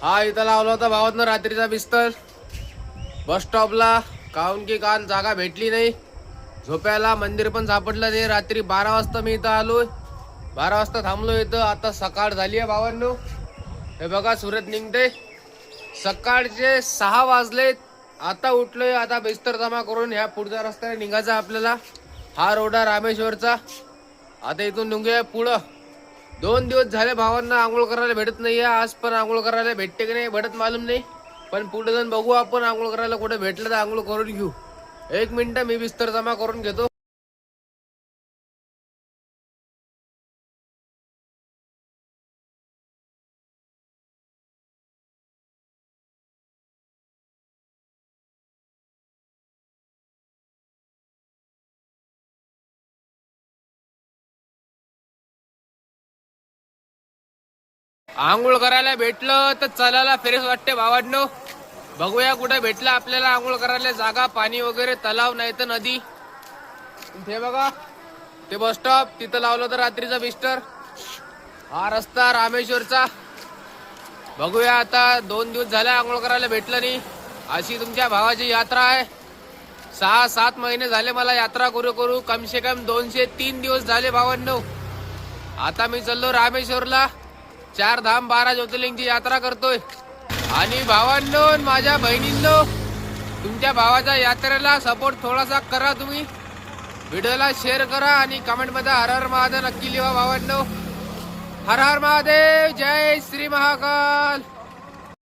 हा इथं लावला होता भावातनं रात्रीचा बिस्तर बस स्टॉपला. काहून की काल जागा भेटली नाही झोप्याला. मंदिर पण सापडलं नाही. रात्री 12 वाजता मी इथं आलोय. 12 वाजता थांबलो इथं. आता सकाळ झाली आहे भावांनो. हे बघा सूरज निघते. सकाळचे 6 वाजलेत. आता उठलोय. आता बिस्तर जमा करून ह्या पुढच्या रस्त्याने निघायचं आपल्याला. हा रोड आहे रामेश्वरचा. आता इथून निघूया पुढं. 2 दिवस झाले भावांना आंघोळ करायला भेटत नाहीये. आज पण आंघोळ करायला भेटते की नाही भेटत मालूम नाही. पण पुढे जाऊन बघू आपण. आंघोळ करायला कुठे भेटलं तर आंघोळ करून घेऊ. 1 मिनिट मी बिस्तर जमा करून घेतो. आंघोळ करायला भेटलं तर चलायला फ्रेश वाटते भावांनो. बघूया कुठे भेटलं आपल्याला आंघोळ करायला जागा. पाणी वगैरे तलाव नाही तर नदी. हे बघा ते बस स्टॉप. तिथं लावलं तर रात्रीचा बिस्तर. हा रस्ता रामेश्वरचा. बघूया आता. 2 दिवस झाले आंघोळ करायला भेटलं नाही. अशी तुमच्या भावाची यात्रा आहे. 6-7 महिने झाले मला यात्रा करू करू. कमसे कम 203 दिवस झाले भावांनो. आता मी चाललो रामेश्वरला. 4 धाम 12 ज्योतिर्लिंगची यात्रा करतोय. आणि भावांनो माझ्या बहिणींनो, तुमच्या भावाच्या यात्रेला सपोर्ट थोडासा करा तुम्ही. व्हिडिओला शेअर करा आणि कमेंट मध्ये हर हर महादेव नक्की लिहा भावांनो. हर हर महादेव. जय श्री महाकाल.